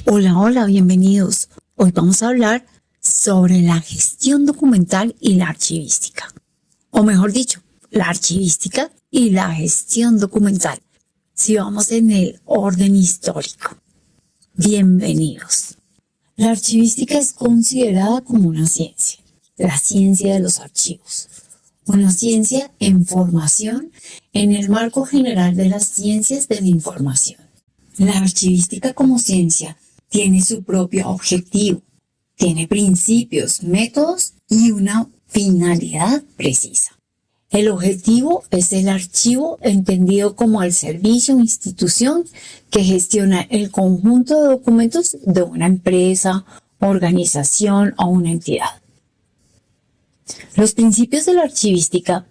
Hola, hola, bienvenidos. Hoy vamos a hablar sobre la gestión documental y la archivística. O mejor dicho, la archivística y la gestión documental. Si vamos en el orden histórico. Bienvenidos. La archivística es considerada como una ciencia, la ciencia de los archivos. Una ciencia en formación en el marco general de las ciencias de la información. La archivística como ciencia tiene su propio objetivo, tiene principios, métodos y una finalidad precisa. El objetivo es el archivo entendido como el servicio o institución que gestiona el conjunto de documentos de una empresa, organización o una entidad. Los principios de la archivística,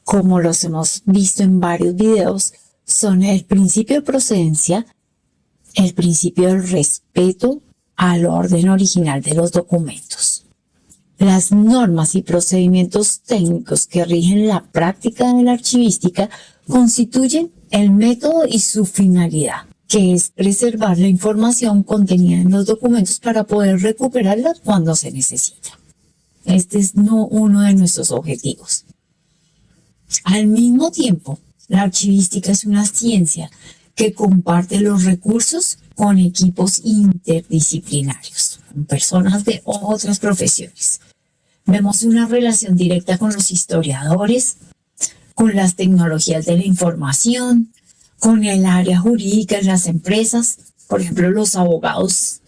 como los hemos visto en varios videos, son el principio de procedencia, el principio del respeto al orden original de los documentos. Las normas y procedimientos técnicos que rigen la práctica de la archivística constituyen el método y su finalidad, que es preservar la información contenida en los documentos para poder recuperarla cuando se necesita. Este es uno de nuestros objetivos. Al mismo tiempo, la archivística es una ciencia que comparte los recursos con equipos interdisciplinarios, con personas de otras profesiones. Vemos una relación directa con los historiadores, con las tecnologías de la información, con el área jurídica en las empresas. Por ejemplo, los abogados,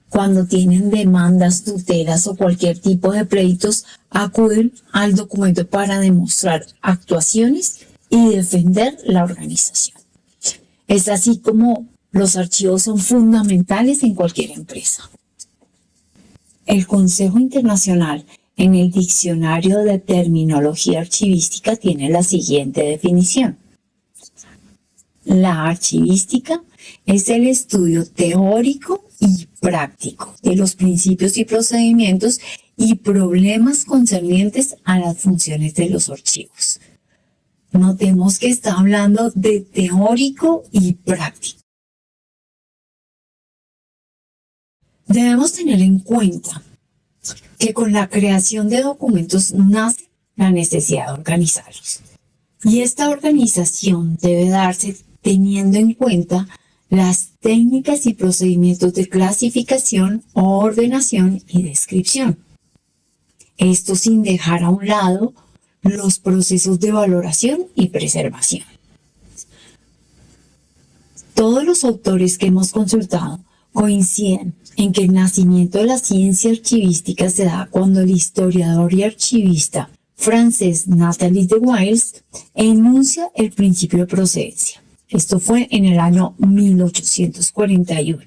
cuando tienen demandas, tutelas o cualquier tipo de pleitos, acuden al documento para demostrar actuaciones y defender la organización. Es así como los archivos son fundamentales en cualquier empresa. El Consejo Internacional en el Diccionario de Terminología Archivística tiene la siguiente definición. La archivística es el estudio teórico y práctico de los principios y procedimientos y problemas concernientes a las funciones de los archivos. Notemos que está hablando de teórico y práctico. Debemos tener en cuenta que con la creación de documentos nace la necesidad de organizarlos. Y esta organización debe darse teniendo en cuenta las técnicas y procedimientos de clasificación, ordenación y descripción. Esto sin dejar a un lado los procesos de valoración y preservación. Todos los autores que hemos consultado coinciden en que el nacimiento de la ciencia archivística se da cuando el historiador y archivista francés Nathalie de Wiles enuncia el principio de procedencia. Esto fue en el año 1841.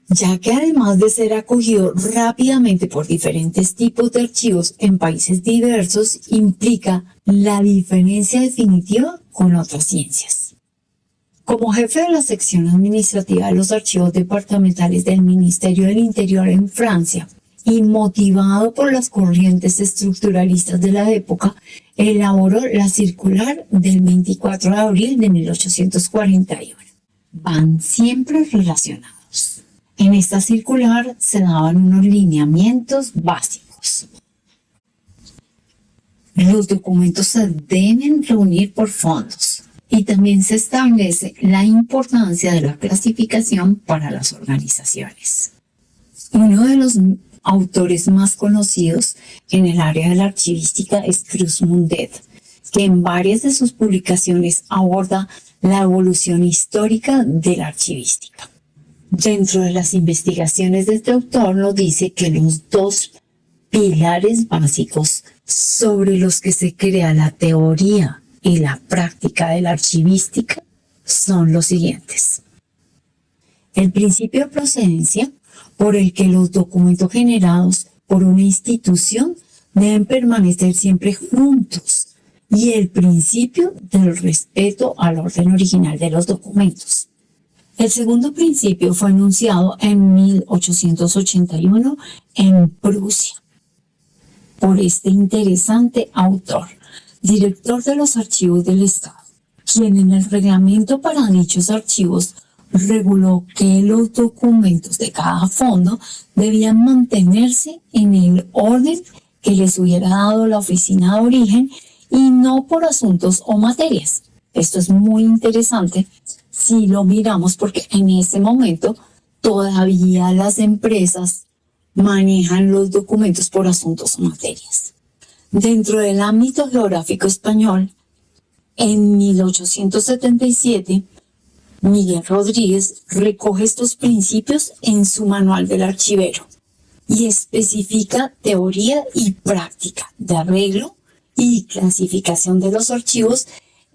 Ya que además de ser acogido rápidamente por diferentes tipos de archivos en países diversos, implica la diferencia definitiva con otras ciencias. Como jefe de la sección administrativa de los archivos departamentales del Ministerio del Interior en Francia, y motivado por las corrientes estructuralistas de la época, elaboró la circular del 24 de abril de 1841. Van siempre relacionados. En esta circular se daban unos lineamientos básicos. Los documentos se deben reunir por fondos y también se establece la importancia de la clasificación para las organizaciones. Uno de los autores más conocidos en el área de la archivística es Cruz Mundet, que en varias de sus publicaciones aborda la evolución histórica de la archivística. Dentro de las investigaciones de este autor nos dice que los dos pilares básicos sobre los que se crea la teoría y la práctica de la archivística son los siguientes. El principio de procedencia, por el que los documentos generados por una institución deben permanecer siempre juntos, y el principio del respeto al orden original de los documentos. El segundo principio fue enunciado en 1881 en Prusia. por este interesante autor, director de los archivos del Estado, quien en el reglamento para dichos archivos reguló que los documentos de cada fondo debían mantenerse en el orden que les hubiera dado la oficina de origen y no por asuntos o materias. Esto es muy interesante si lo miramos porque en ese momento todavía las empresas manejan los documentos por asuntos o materias. Dentro del ámbito geográfico español, en 1877, Miguel Rodríguez recoge estos principios en su Manual del Archivero y especifica teoría y práctica de arreglo y clasificación de los archivos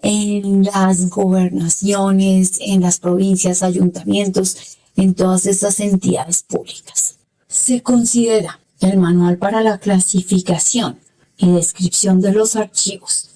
en las gobernaciones, en las provincias, ayuntamientos, en todas estas entidades públicas. Se considera el Manual para la clasificación y descripción de los archivos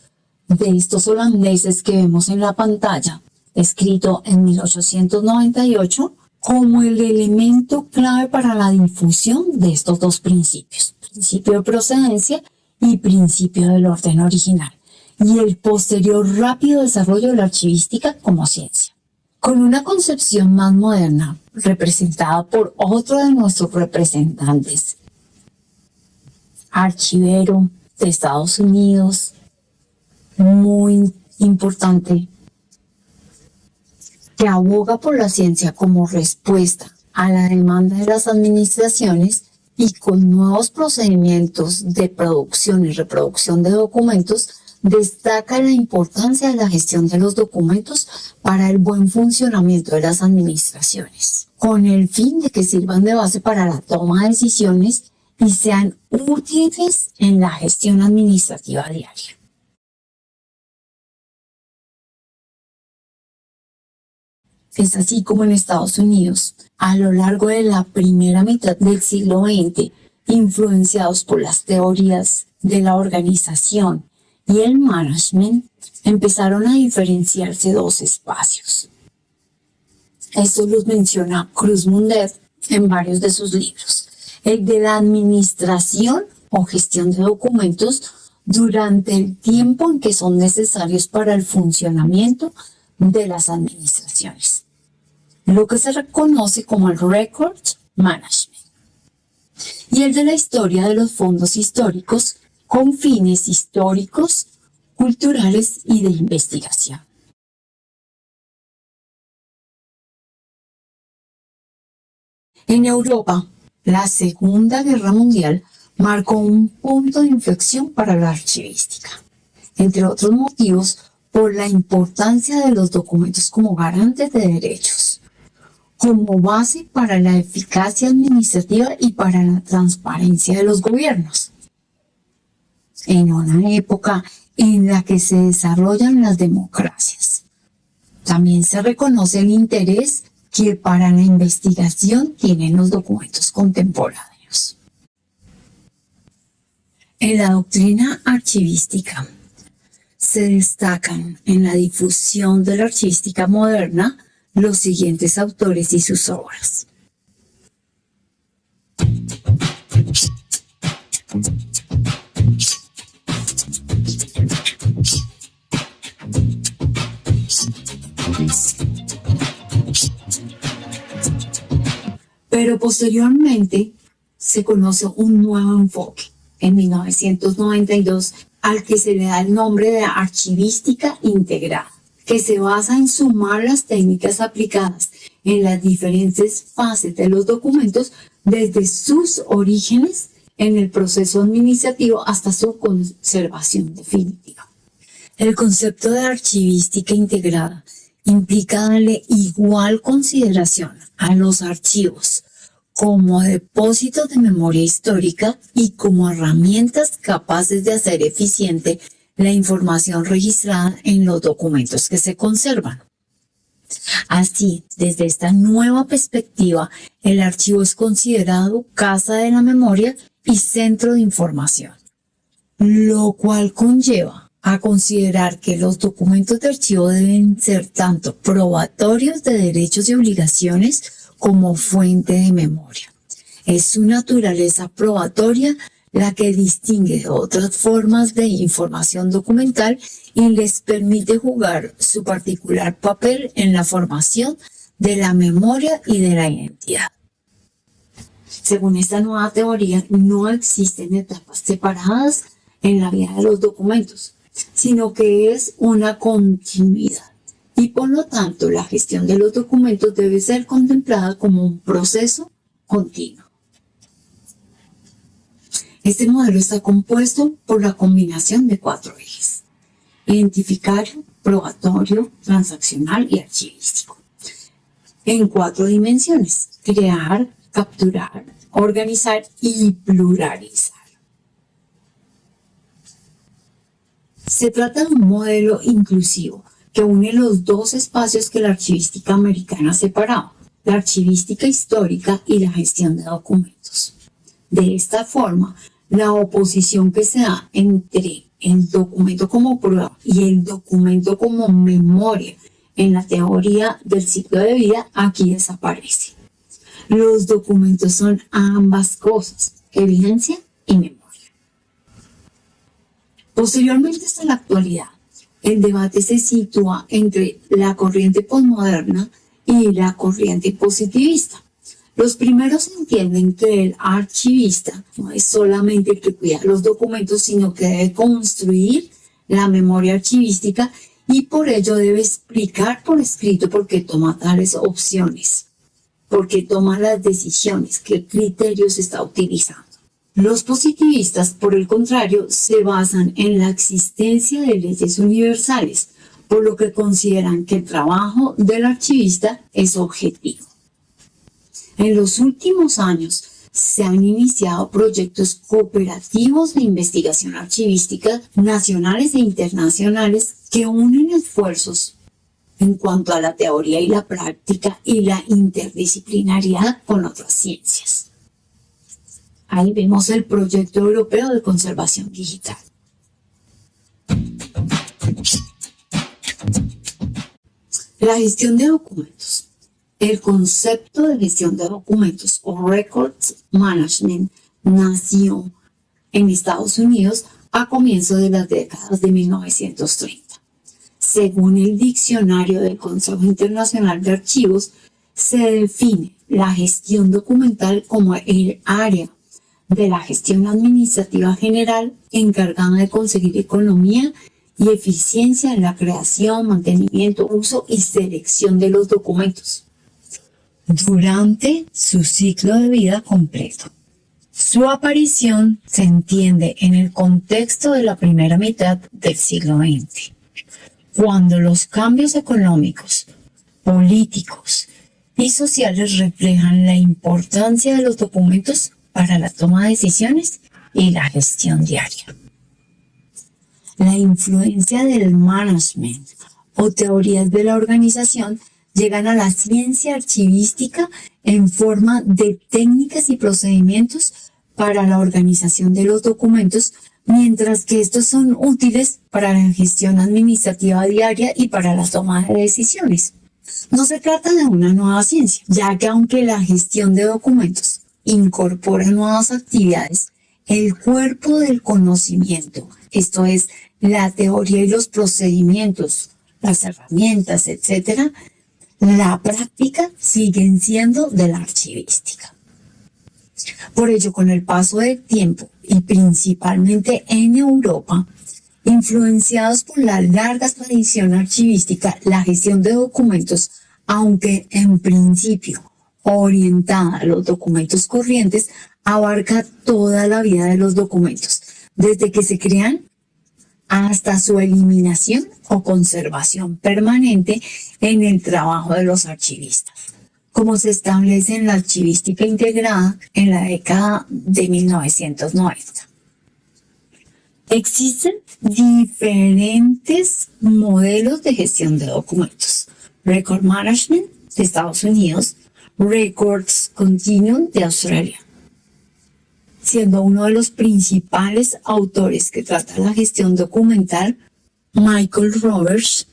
de estos holandeses que vemos en la pantalla, escrito en 1898, como el elemento clave para la difusión de estos dos principios, principio de procedencia y principio del orden original, y el posterior rápido desarrollo de la archivística como ciencia. Con una concepción más moderna, representada por otro de nuestros representantes, archivero de Estados Unidos, muy importante, que aboga por la ciencia como respuesta a la demanda de las administraciones y con nuevos procedimientos de producción y reproducción de documentos, destaca la importancia de la gestión de los documentos para el buen funcionamiento de las administraciones, con el fin de que sirvan de base para la toma de decisiones y sean útiles en la gestión administrativa diaria. Es así como en Estados Unidos, a lo largo de la primera mitad del siglo XX, influenciados por las teorías de la organización y el management, empezaron a diferenciarse dos espacios. Estos los menciona Cruz Mundet en varios de sus libros. El de la administración o gestión de documentos durante el tiempo en que son necesarios para el funcionamiento de las administraciones, lo que se reconoce como el record management, y el de la historia de los fondos históricos con fines históricos, culturales y de investigación. En Europa, la Segunda Guerra Mundial marcó un punto de inflexión para la archivística, entre otros motivos por la importancia de los documentos como garantes de derechos, como base para la eficacia administrativa y para la transparencia de los gobiernos. En una época en la que se desarrollan las democracias, también se reconoce el interés que para la investigación tienen los documentos contemporáneos. En la doctrina archivística se destacan en la difusión de la archivística moderna los siguientes autores y sus obras. Pero posteriormente se conoce un nuevo enfoque en 1992 al que se le da el nombre de archivística integrada, que se basa en sumar las técnicas aplicadas en las diferentes fases de los documentos desde sus orígenes en el proceso administrativo hasta su conservación definitiva. El concepto de archivística integrada implica darle igual consideración a los archivos como depósitos de memoria histórica y como herramientas capaces de hacer eficiente la información registrada en los documentos que se conservan. Así, desde esta nueva perspectiva, el archivo es considerado casa de la memoria y centro de información, lo cual conlleva a considerar que los documentos de archivo deben ser tanto probatorios de derechos y obligaciones como fuente de memoria. Es su naturaleza probatoria la que distingue de otras formas de información documental y les permite jugar su particular papel en la formación de la memoria y de la identidad. Según esta nueva teoría, no existen etapas separadas en la vida de los documentos, sino que es una continuidad. Y por lo tanto, la gestión de los documentos debe ser contemplada como un proceso continuo. Este modelo está compuesto por la combinación de 4 ejes: identificario, probatorio, transaccional y archivístico. En 4 dimensiones: crear, capturar, organizar y pluralizar. Se trata de un modelo inclusivo que une los 2 espacios que la archivística americana separaba: la archivística histórica y la gestión de documentos. De esta forma, la oposición que se da entre el documento como prueba y el documento como memoria en la teoría del ciclo de vida aquí desaparece. Los documentos son ambas cosas: evidencia y memoria. Posteriormente, hasta la actualidad, el debate se sitúa entre la corriente posmoderna y la corriente positivista. Los primeros entienden que el archivista no es solamente el que cuida los documentos, sino que debe construir la memoria archivística y por ello debe explicar por escrito por qué toma tales opciones, por qué toma las decisiones, qué criterios está utilizando. Los positivistas, por el contrario, se basan en la existencia de leyes universales, por lo que consideran que el trabajo del archivista es objetivo. En los últimos años se han iniciado proyectos cooperativos de investigación archivística nacionales e internacionales que unen esfuerzos en cuanto a la teoría y la práctica y la interdisciplinariedad con otras ciencias. Ahí vemos el proyecto europeo de conservación digital. La gestión de documentos. El concepto de gestión de documentos o Records Management nació en Estados Unidos a comienzos de las décadas de 1930. Según el Diccionario del Consejo Internacional de Archivos, se define la gestión documental como el área de la gestión administrativa general encargada de conseguir economía y eficiencia en la creación, mantenimiento, uso y selección de los documentos durante su ciclo de vida completo. Su aparición se entiende en el contexto de la primera mitad del siglo XX, cuando los cambios económicos, políticos y sociales reflejan la importancia de los documentos para la toma de decisiones y la gestión diaria. La influencia del management o teorías de la organización llegan a la ciencia archivística en forma de técnicas y procedimientos para la organización de los documentos, mientras que estos son útiles para la gestión administrativa diaria y para la toma de decisiones. No se trata de una nueva ciencia, ya que aunque la gestión de documentos incorpora nuevas actividades, el cuerpo del conocimiento, esto es, la teoría y los procedimientos, las herramientas, etc., la práctica siguen siendo de la archivística. Por ello, con el paso del tiempo y principalmente en Europa, influenciados por la larga tradición archivística, la gestión de documentos, aunque en principio orientada a los documentos corrientes, abarca toda la vida de los documentos, desde que se crean hasta su eliminación o conservación permanente en el trabajo de los archivistas, como se establece en la archivística integrada en la década de 1990. Existen diferentes modelos de gestión de documentos: Record Management de Estados Unidos, Records Continuum de Australia, siendo uno de los principales autores que trata la gestión documental Michael Roberts,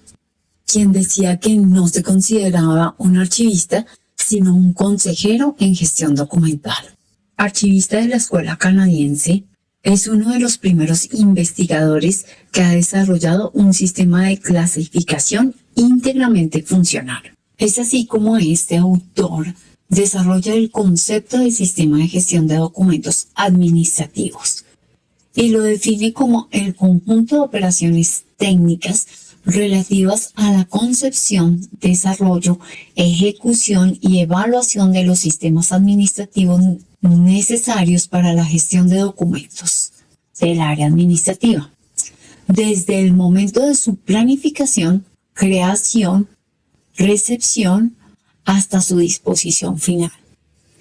quien decía que no se consideraba un archivista, sino un consejero en gestión documental. Archivista de la escuela canadiense Es uno de los primeros investigadores que ha desarrollado un sistema de clasificación íntegramente funcional. Es así como este autor desarrolla el concepto de sistema de gestión de documentos administrativos y lo define como el conjunto de operaciones técnicas relativas a la concepción, desarrollo, ejecución y evaluación de los sistemas administrativos necesarios para la gestión de documentos del área administrativa, desde el momento de su planificación, creación, recepción, hasta su disposición final.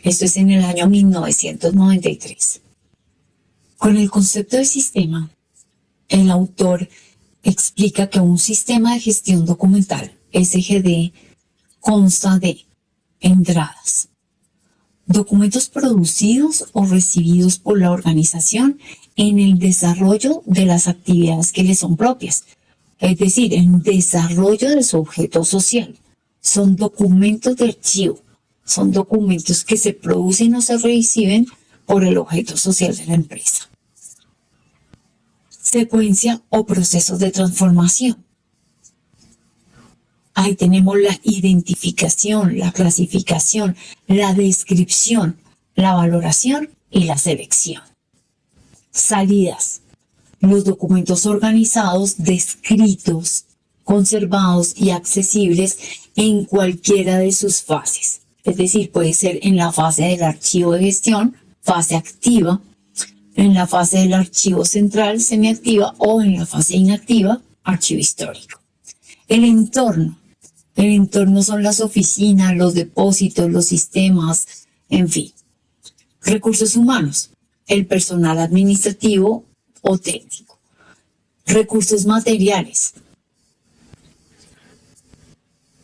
Esto es en el año 1993. Con el concepto de sistema, el autor explica que un sistema de gestión documental, SGD, consta de entradas, documentos producidos o recibidos por la organización en el desarrollo de las actividades que le son propias, es decir, en desarrollo de su objeto social. Son documentos de archivo, son documentos que se producen o se reciben por el objeto social de la empresa. Secuencia o procesos de transformación. Ahí tenemos la identificación, la clasificación, la descripción, la valoración y la selección. Salidas. Los documentos organizados, descritos, conservados y accesibles en cualquiera de sus fases. Es decir, puede ser en la fase del archivo de gestión, fase activa, en la fase del archivo central, semiactiva, o en la fase inactiva, archivo histórico. El entorno. El entorno son las oficinas, los depósitos, los sistemas, en fin. Recursos humanos. El personal administrativo o técnico. Recursos materiales.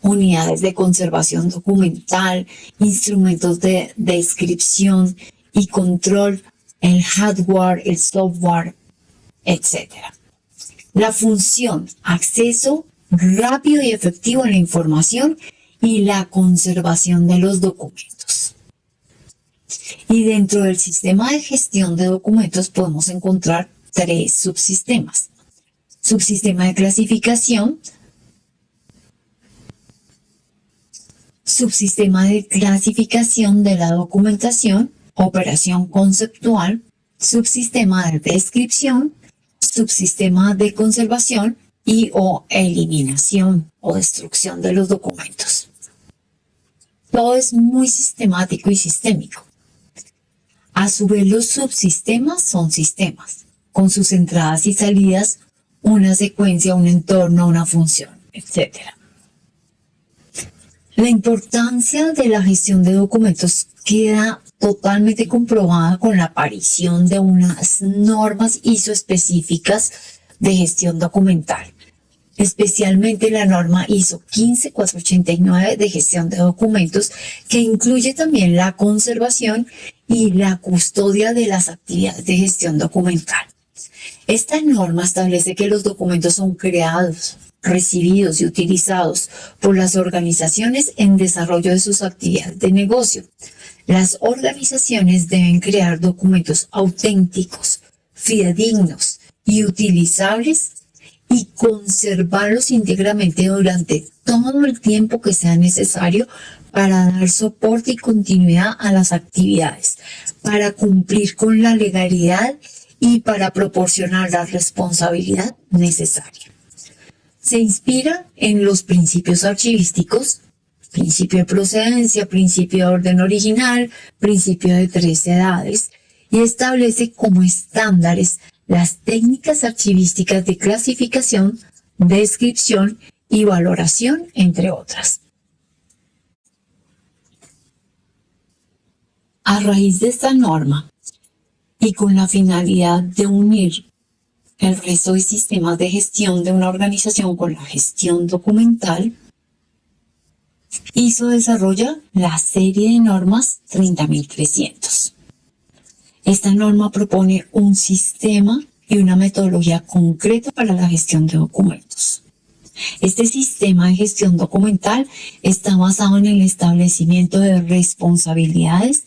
Unidades de conservación documental, instrumentos de descripción y control, el hardware, el software, etc. La función, acceso rápido y efectivo a la información y la conservación de los documentos. Y dentro del sistema de gestión de documentos podemos encontrar 3 subsistemas. Subsistema de clasificación, subsistema de clasificación de la documentación, operación conceptual, subsistema de descripción, subsistema de conservación y o eliminación o destrucción de los documentos. Todo es muy sistemático y sistémico. A su vez, los subsistemas son sistemas, con sus entradas y salidas, una secuencia, un entorno, una función, etc. La importancia de la gestión de documentos queda totalmente comprobada con la aparición de unas normas ISO específicas de gestión documental, especialmente la norma ISO 15489 de gestión de documentos, que incluye también la conservación y la custodia de las actividades de gestión documental. Esta norma establece que los documentos son creados, recibidos y utilizados por las organizaciones en desarrollo de sus actividades de negocio. Las organizaciones deben crear documentos auténticos, fidedignos y utilizables y conservarlos íntegramente durante todo el tiempo que sea necesario para dar soporte y continuidad a las actividades, para cumplir con la legalidad y para proporcionar la responsabilidad necesaria. Se inspira en los principios archivísticos, principio de procedencia, principio de orden original, principio de 3 edades, y establece como estándares las técnicas archivísticas de clasificación, descripción y valoración, entre otras. A raíz de esta norma, y con la finalidad de unir el resto de sistemas de gestión de una organización con la gestión documental, ISO desarrolla la serie de normas 30300. Esta norma propone un sistema y una metodología concreta para la gestión de documentos. Este sistema de gestión documental está basado en el establecimiento de responsabilidades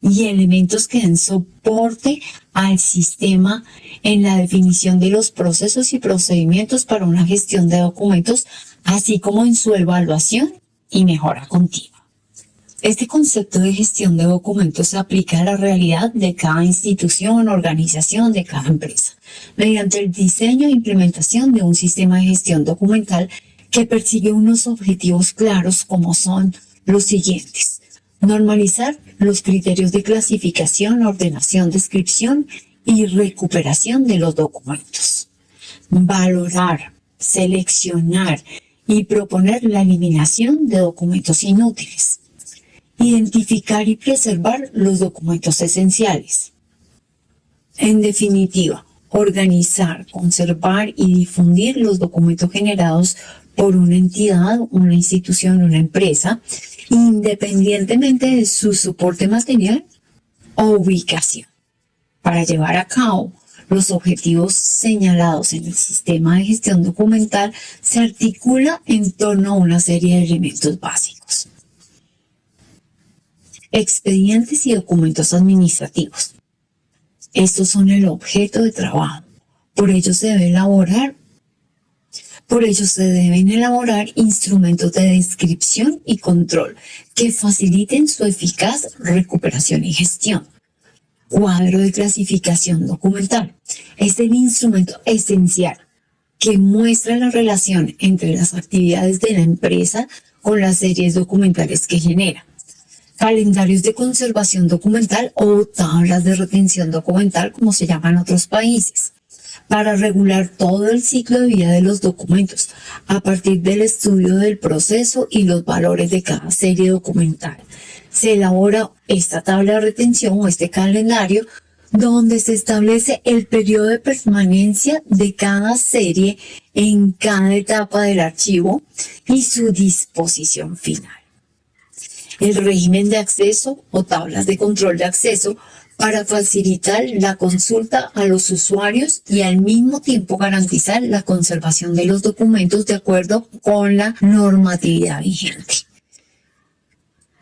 y elementos que den soporte al sistema en la definición de los procesos y procedimientos para una gestión de documentos, así como en su evaluación y mejora continua. Este concepto de gestión de documentos se aplica a la realidad de cada institución, organización, de cada empresa, mediante el diseño e implementación de un sistema de gestión documental que persigue unos objetivos claros como son los siguientes: normalizar los criterios de clasificación, ordenación, descripción y recuperación de los documentos. Valorar, seleccionar y proponer la eliminación de documentos inútiles. Identificar y preservar los documentos esenciales. En definitiva, organizar, conservar y difundir los documentos generados por una entidad, una institución, una empresa, independientemente de su soporte material o ubicación. Para llevar a cabo los objetivos señalados en el sistema de gestión documental, se articula en torno a una serie de elementos básicos. Expedientes y documentos administrativos. Estos son el objeto de trabajo. Por ello se deben elaborar instrumentos de descripción y control que faciliten su eficaz recuperación y gestión. Cuadro de clasificación documental. Es el instrumento esencial que muestra la relación entre las actividades de la empresa con las series documentales que genera. Calendarios de conservación documental o tablas de retención documental, como se llama en otros países, para regular todo el ciclo de vida de los documentos a partir del estudio del proceso y los valores de cada serie documental. Se elabora esta tabla de retención o este calendario donde se establece el periodo de permanencia de cada serie en cada etapa del archivo y su disposición final. El régimen de acceso o tablas de control de acceso para facilitar la consulta a los usuarios y al mismo tiempo garantizar la conservación de los documentos de acuerdo con la normatividad vigente.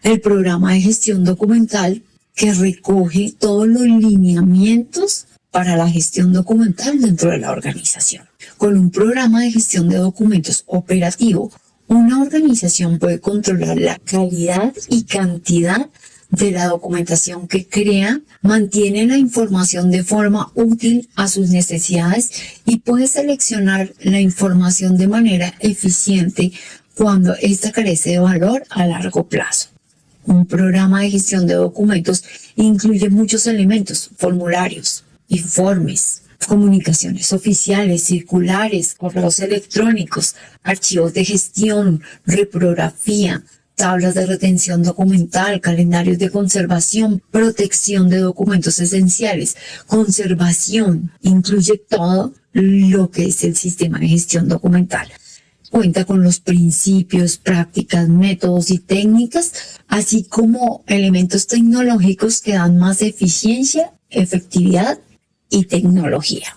El programa de gestión documental, que recoge todos los lineamientos para la gestión documental dentro de la organización. Con un programa de gestión de documentos operativo, una organización puede controlar la calidad y cantidad de la documentación que crea, mantiene la información de forma útil a sus necesidades y puede seleccionar la información de manera eficiente cuando ésta carece de valor a largo plazo. Un programa de gestión de documentos incluye muchos elementos: formularios, informes, comunicaciones oficiales, circulares, correos electrónicos, archivos de gestión, reprografía, tablas de retención documental, calendarios de conservación, protección de documentos esenciales, conservación, incluye todo lo que es el sistema de gestión documental. Cuenta con los principios, prácticas, métodos y técnicas, así como elementos tecnológicos que dan más eficiencia, efectividad y tecnología.